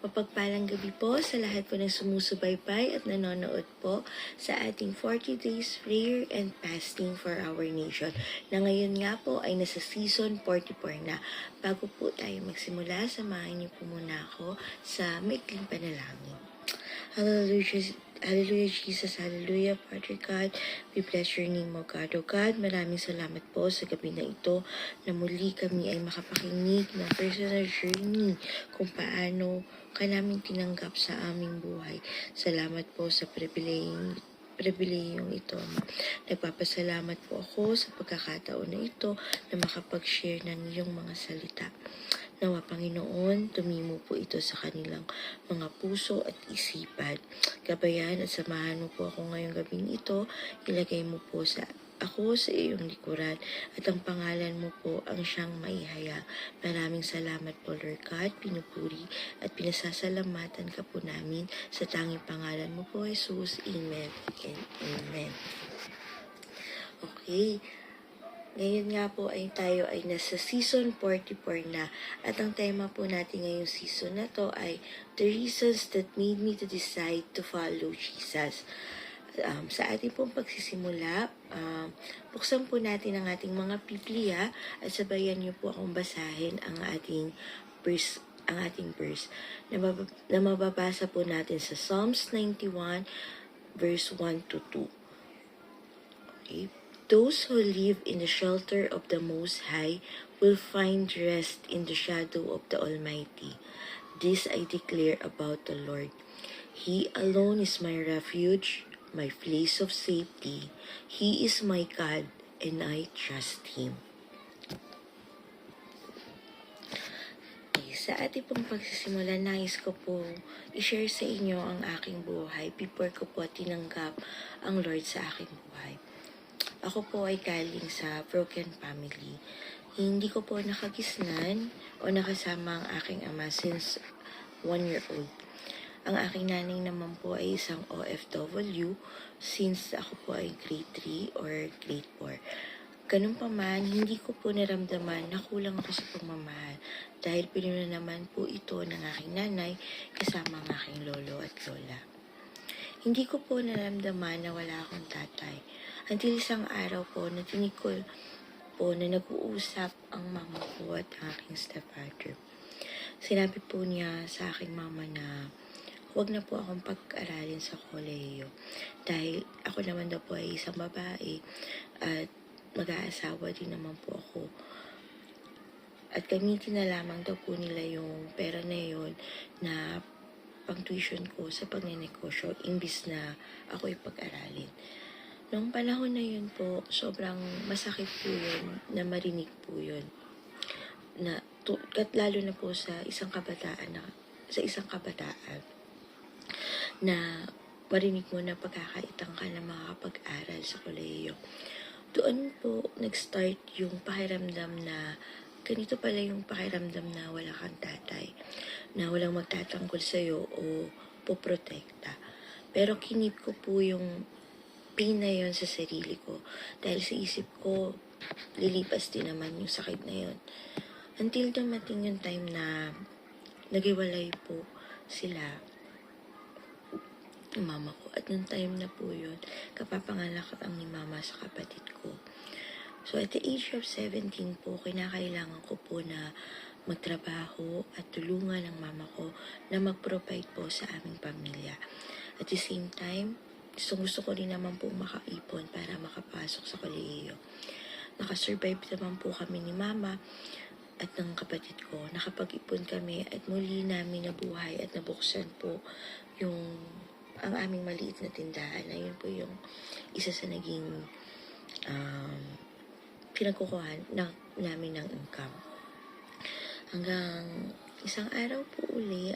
Mapagpalang gabi po sa lahat po ng sumusubaybay at nanonood po sa ating 40 days prayer and fasting for our nation na ngayon nga po ay nasa season 44 na. Bago po tayo magsimula, samahan niyo po muna ako sa maikling panalangin. Hallelujah, Hallelujah, Jesus. Hallelujah, Father God. We bless your name, O God. O God, maraming salamat po sa gabi na ito na muli kami ay makapakinig ng personal journey kung paano ka namin tinanggap sa aming buhay. Salamat po sa pribilehiyong ito, Ama. Nagpapasalamat po ako sa pagkakataon na ito na makapag-share ng iyong mga salita. Nawa, Panginoon, tumimo po ito sa kanilang mga puso at isipan. Gabayan at samahan mo po ako ngayong gabing ito. Ilagay mo po ako sa iyong likuran at ang pangalan mo po ang siyang maihayag. Maraming salamat po, Lord God. Pinupuri at pinasasalamatan ka po namin sa tanging pangalan mo po, Jesus. Amen and amen. Okay. Ngayon nga po ay tayo ay nasa season 44 na at ang tema po natin ngayong season na to ay The Reasons That Made Me to Decide to Follow Jesus. Sa ating pong pagsisimula, buksan po natin ang ating mga Biblia at sabayan niyo po akong basahin ang ating verse na mababasa po natin sa Psalms 91 verse 1 to 2. Okay. Those who live in the shelter of the Most High will find rest in the shadow of the Almighty. This I declare about the Lord. He alone is my refuge, my place of safety. He is my God, and I trust Him. Sa ating pong pagsisimula, nais ko po i-share sa inyo ang aking buhay before ko po tinanggap ang Lord sa aking buhay. Ako po ay galing sa broken family. Hindi ko po nakagisnan o nakasama ang aking ama since 1 year old. Ang aking nanay naman po ay isang OFW since ako po ay grade 3 or grade 4. Ganun pa man, hindi ko po naramdaman na kulang ako sa pagmamahal dahil pinuno naman po ito ng aking nanay kasama ang aking lolo at lola. Hindi ko po naramdaman na wala akong tatay. Until isang araw po, natinig ko po na nag-uusap ang mama ko at ang aking stepfather. Sinabi po niya sa aking mama na huwag na po akong pag-aralin sa kolehiyo dahil ako naman daw po ay isang babae at mag-aasawa din naman po ako. At gamitin na lamang daw po nila yung pera na yun na pang-tuition ko sa pagnenegosyo imbis na ako ipag-aralin. Noong panahon na yun po, sobrang masakit po yun na marinig po yun. Lalo na po sa isang kabataan na marinig mo na pagkakaitang ka na makakapag-aral sa kolehiyo. Doon po nag-start yung pakiramdam na ganito pala yung pakiramdam na wala kang tatay, na walang magtatanggol sa'yo o poprotekta. Pero kinip ko po yung pain na yun sa sarili ko dahil sa isip ko, lilipas din naman yung sakit na yun. Until dumating yung time na naghiwalay po sila, yung mama ko. At nung time na po yun, kapapanganak ang ni mama sa kapatid ko. So at the age of 17 po, kinakailangan ko po na magtrabaho at tulungan ang mama ko na mag-provide po sa aming pamilya. At the same time, gusto ko rin naman po makaipon para makapasok sa kolehiyo. Nakasurvive naman po kami ni mama at ng kapatid ko. Nakapag-ipon kami at muli namin nabuhay at nabuksan po ang aming maliit na tindahan. Na yun po yung isa sa naging pinagkukuhan namin ng income. Hanggang isang araw po uli,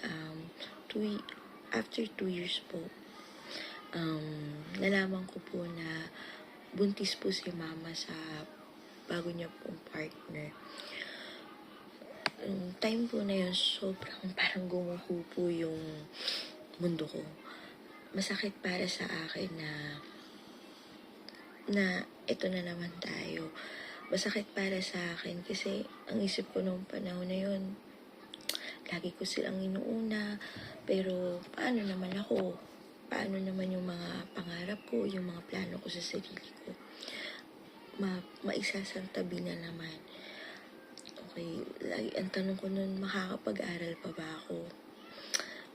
after 2 years po, nalaman ko po na buntis po si mama sa bago niya pong partner. Time po na yun, sobrang parang gumuho po yung mundo ko. Masakit para sa akin na ito na naman tayo. Masakit para sa akin kasi ang isip ko noong panahon na yun, lagi ko silang inuuna, pero paano naman ako? Paano naman yung mga pangarap ko, yung mga plano ko sa sarili ko? Maisasantabi na naman. Okay, lagi, ang tanong ko nun, makakapag-aral pa ba ako?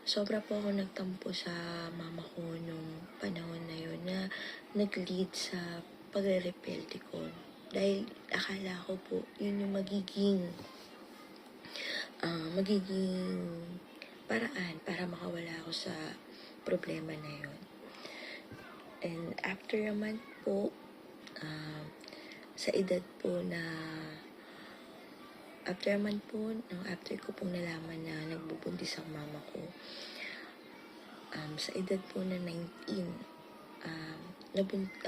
Sobra po ako nagtampo sa mama ko nung panahon na yun na nag-lead sa pagre-rebelde ko. Dahil akala ko po, yun yung magiging paraan para makawala ako sa problema na yun. And after naman po, sa edad po na after ko pong nalaman na nagbubuntis ang mama ko, sa edad po na 19,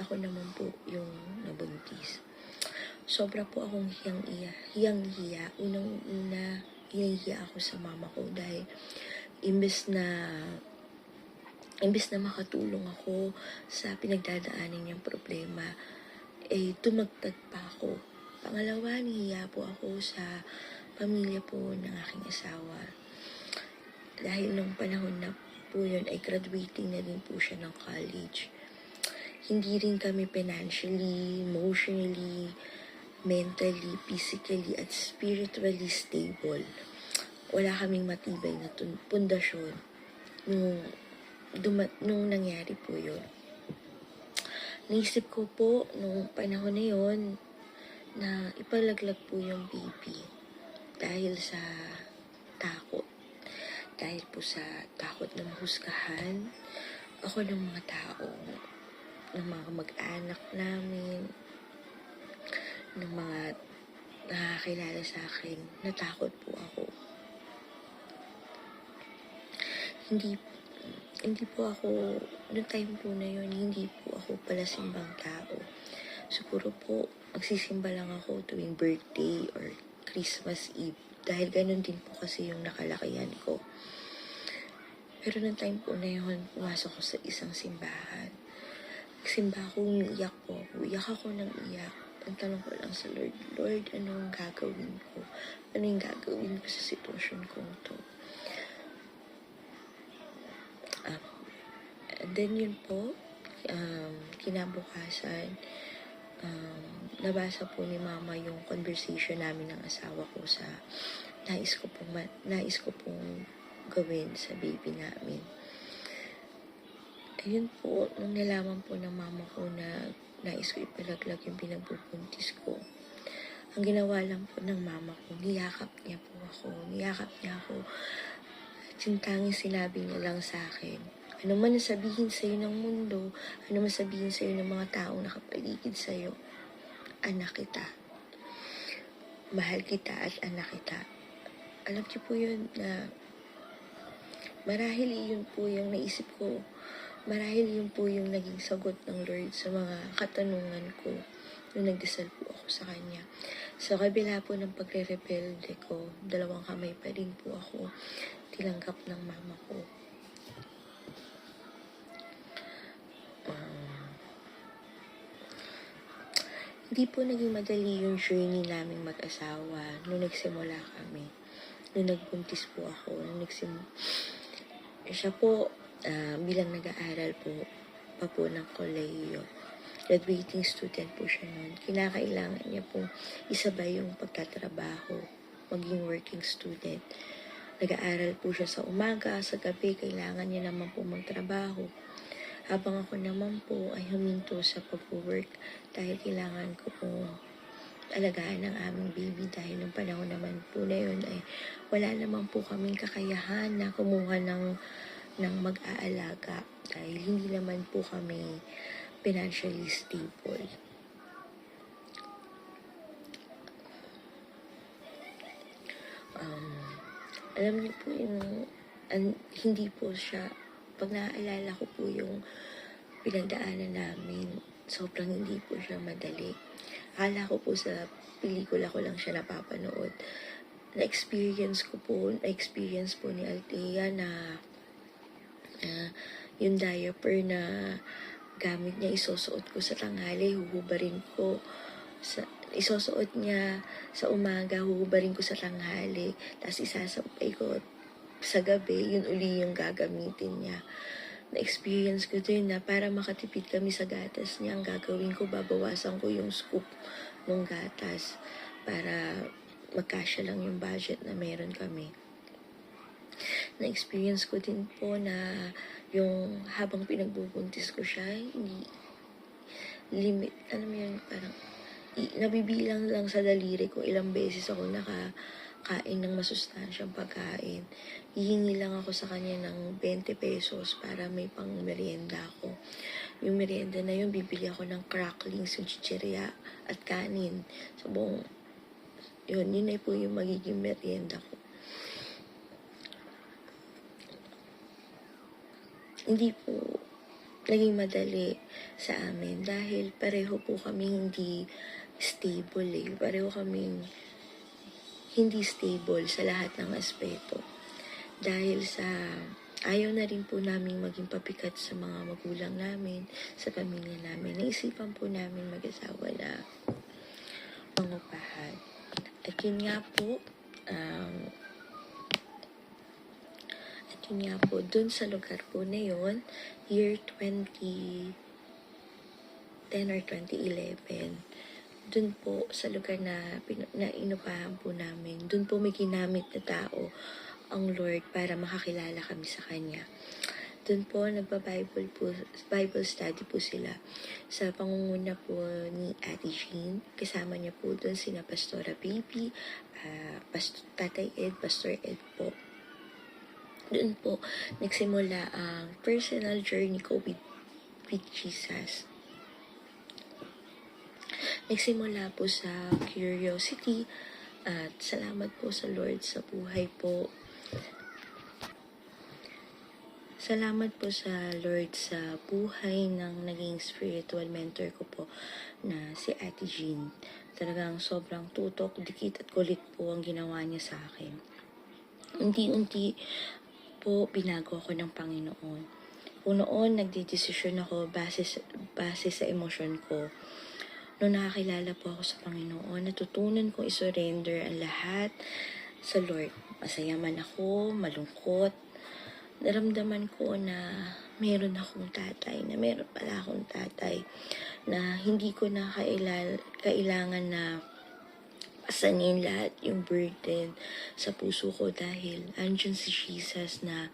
ako naman po yung nabuntis. Sobra po akong hiyang-hiya. Unang-una, hinahiya ako sa mama ko dahil imbes na makatulong ako sa pinagdadaanan niyang problema, tumagtad pa ako. Pangalawa, nahiya po ako sa pamilya po ng aking asawa. Dahil nung panahon na po yun, ay graduating na din po siya ng college. Hindi rin kami financially, emotionally, mentally, physically, at spiritually stable. Wala kaming matibay na pundasyon nung nangyari po yun. Naisip ko po nung panahon na yun na ipalaglag po yung baby dahil sa takot. Dahil po sa takot na mahusgahan ako ng mga tao, ng mga mag-anak namin, ng mga nakakilala sa akin, natakot po ako. Hindi po ako, noong time po na yun, hindi po ako pala simbang tao. Siguro po, magsisimba lang ako tuwing birthday or Christmas Eve. Dahil ganun din po kasi yung nakalakihan ko. Pero noong time po na yun, pumasok ko sa isang simbahan. Nagsimba ako, umiiyak po ako. Iyak ako ng iyak. Ang tanong ko lang sa Lord, Lord, anong gagawin ko? Ano yung gagawin ko sa sitwasyon kong to? And then yun po, kinabukasan, nabasa po ni mama yung conversation namin ng asawa ko sa nais ko pong gawin sa baby namin. Ayun po, nung nalaman po ng mama ko na nais ko ipalaglag yung pinagbubuntis ko, ang ginawa lang po ng mama ko, niyakap niya ako. Tanging sinabi niya lang sa akin, ano man sabihin sa'yo ng mundo, ano man sabihin sa'yo ng mga taong nakapaligid sa'yo, anak kita. Mahal kita at anak kita. Alam niyo po yun na marahil yun po yung naisip ko, marahil yun po yung naging sagot ng Lord sa mga katanungan ko nung nagdasal po ako sa Kanya. Sa kabila po ng pagre-rebelde ko, 2 kamay pa rin po ako tinanggap ng mama ko. Hindi po naging madali yung journey naming mag-asawa nung nagsimula kami. Nung nagbuntis po ako, siya po bilang nag-aaral pa po ng kolehiyo. Graduating student po siya noon. Kinakailangan niya po isabay yung pagtatrabaho, maging working student. Nag-aaral po siya sa umaga, sa gabi, kailangan niya naman po magtrabaho. Habang ako naman po ay huminto sa pag-work dahil kailangan ko po alagaan ng aming baby dahil nung panahon naman po na yun ay wala naman po kaming kakayahan na kumuha ng mag-aalaga dahil hindi naman po kami financially stable. Alam niyo po yung hindi po siya, pag naaalala ko po yung pinagdaanan namin, sobrang hindi po siya madali. Akala ko po sa pelikula ko lang siya napapanood. Na-experience po ni Althea na yung diaper na gamit niya, isusuot ko sa tanghali, huhubarin ko. Isusuot niya sa umaga, huhubarin ko sa tanghali. Tapos isasampay ko sa gabi, yun uli yung gagamitin niya. Na-experience ko din na para makatipid kami sa gatas niya, ang gagawin ko, babawasan ko yung scoop ng gatas para magkasya lang yung budget na meron kami. Na-experience ko din po na yung habang pinagbubuntis ko siya, hindi limit, alam mo yun, parang nabibilang lang sa daliri ko ilang beses ako nakakain ng masustansyang pagkain. Hihingi lang ako sa kanya ng 20 pesos para may pang merienda ako. Yung merienda na yun, bibili ako ng cracklings, yung chichirya at kanin. So, yun na po yung magiging merienda ko. Hindi po naging madali sa amin dahil pareho po kami hindi stable Pareho kaming hindi stable sa lahat ng aspeto. Dahil sa ayaw na rin po namin maging papikat sa mga magulang namin, sa pamilya namin. Naisipan po namin mag-asawa na mangupahan. At yun nga po, dun sa lugar po na yun, year 2010 or 2011, dun po sa lugar na inupahan po namin, dun po may ginamit na tao ang Lord para makakilala kami sa Kanya. Dun po Bible study po sila sa pangunguna po ni Ate Jean. Kasama niya po dun sina Pastora Baby, Tatay Ed, Pastor Ed po. Doon po nagsimula ang personal journey ko with Jesus. Nagsimula po sa curiosity at salamat po sa Lord sa buhay po. Salamat po sa Lord sa buhay ng naging spiritual mentor ko po na si Ate Jean. Talagang sobrang tutok, dikit at kulit po ang ginawa niya sa akin. Unti-unti po binago ako ng Panginoon. Kung noon nagdedesisyon ako base sa emosyon ko, nung nakakilala po ako sa Panginoon, natutunan kong isurrender ang lahat sa Lord. Masaya man ako, malungkot, naramdaman ko na meron pala akong tatay, na hindi ko na kailangan na pasanin lahat yung burden sa puso ko dahil andyan si Jesus na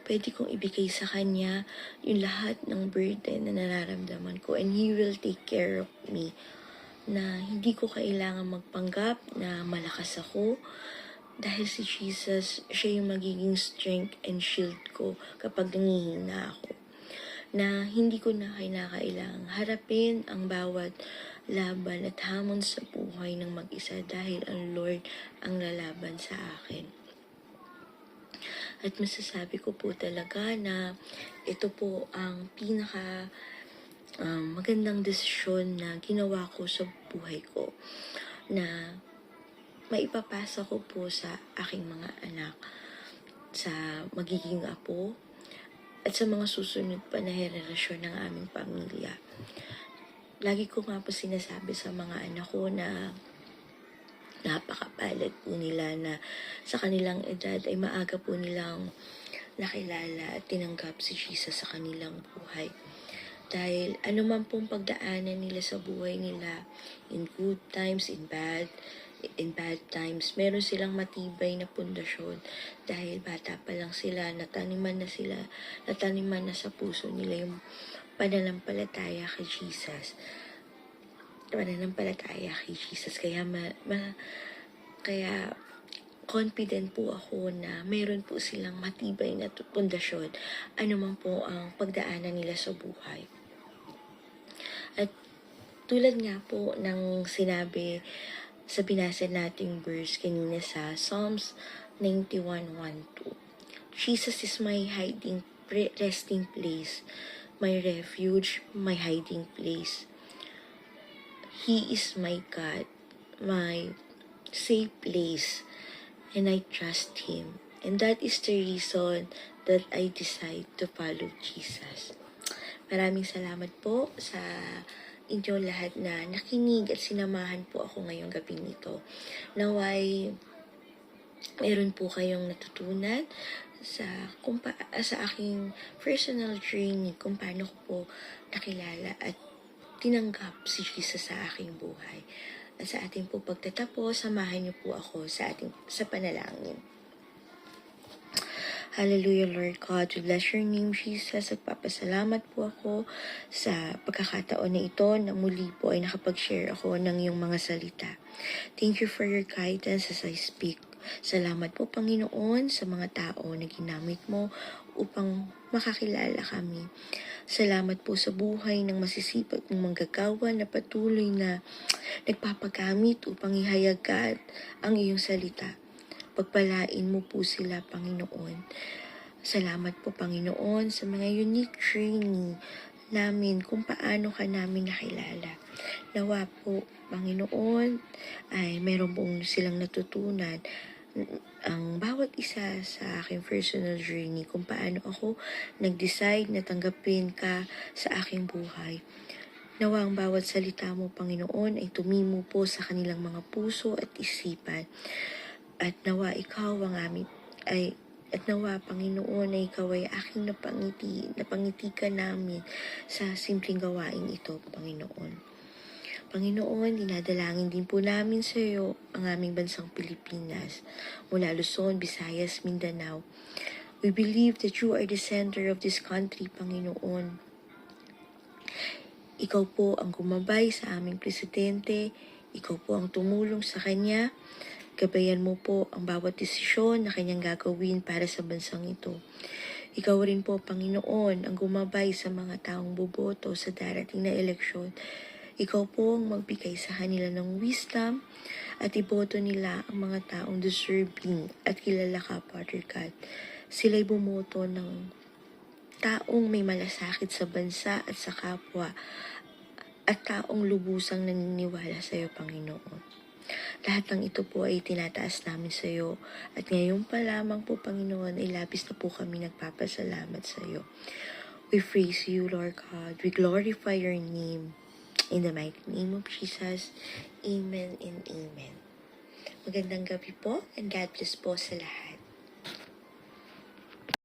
pwede kong ibigay sa Kanya yung lahat ng burden na nararamdaman ko and He will take care of me, na hindi ko kailangan magpanggap na malakas ako dahil si Jesus, siya yung magiging strength and shield ko kapag nangihina ako, na hindi ko na kailangang harapin ang bawat laban at hamon sa buhay ng mag-isa dahil ang Lord ang lalaban sa akin. At masasabi ko po talaga na ito po ang pinaka magandang desisyon na ginawa ko sa buhay ko, na maipapasa ko po sa aking mga anak, sa magiging apo, at sa mga susunod pa na henerasyon ng aming pamilya. Lagi ko nga po sinasabi sa mga anak ko na napakapalad po nila na sa kanilang edad ay maaga po nilang nakilala at tinanggap si Jesus sa kanilang buhay. Dahil anuman pong pagdaanan nila sa buhay nila, in good times, in bad times, meron silang matibay na pundasyon dahil bata pa lang sila, nataniman na sa puso nila yung pananampalataya kay Jesus. Kaya confident po ako na meron po silang matibay na pundasyon anuman po ang pagdaanan nila sa buhay. At tulad nga po ng sinabi sa binasa nating verse kanina sa Psalms 91:1-2. Jesus is my resting place, my refuge, my hiding place. He is my God, my safe place, and I trust Him. And that is the reason that I decide to follow Jesus. Maraming salamat po sa inyo lahat na nakinig at sinamahan po ako ngayong gabi nito. Naway meron po kayong natutunan sa aking personal journey kung paano ko po nakilala at tinanggap si Jesus sa aking buhay. At sa ating po pagtatapos, samahan niyo po ako sa panalangin. Hallelujah, Lord God. We bless your name, Jesus. Nagpapasalamat po ako sa pagkakataon na ito na muli po ay nakapag-share ako ng iyong mga salita. Thank you for your guidance as I speak. Salamat po, Panginoon, sa mga tao na ginamit mo upang makakilala kami. Salamat po sa buhay ng masisipag mong manggagawa na patuloy na nagpapagamit upang ihayagad ang iyong salita. Pagpalain mo po sila, Panginoon. Salamat po, Panginoon, sa mga unique journey namin kung paano ka namin nakilala. Nawa po, Panginoon, ay meron pong silang natutunan ang bawat isa sa aking personal journey kung paano ako nag-decide na tanggapin ka sa aking buhay. Nawa ang bawat salita mo, Panginoon, ay tumimo po sa kanilang mga puso at isipan. At nawa ikaw ang at nawa, Panginoon, na ikaw ay aking napangiti ka namin sa simpleng gawain ito, Panginoon. Panginoon, dinadalangin din po namin sa iyo ang aming bansang Pilipinas, mula Luzon, Visayas, Mindanao. We believe that you are the center of this country, Panginoon. Ikaw po ang gumabay sa aming presidente, ikaw po ang tumulong sa kanya. Gabayan mo po ang bawat desisyon na kanyang gagawin para sa bansang ito. Ikaw rin po, Panginoon, ang gumabay sa mga taong boboto sa darating na eleksyon. Ikaw po ang magbigay sa kanila ng wisdom at iboto nila ang mga taong deserving at kilala ka, Father God. Sila'y bumoto ng taong may malasakit sa bansa at sa kapwa at taong lubusang naniniwala sa iyo, Panginoon. Lahat ng ito po ay tinataas namin sa iyo at ngayon pa lamang po, Panginoon, ay labis na po kami nagpapasalamat sa iyo. We praise you, Lord God. We glorify your name. In the mighty name of Jesus, Amen and Amen. Magandang gabi po and God bless po sa lahat.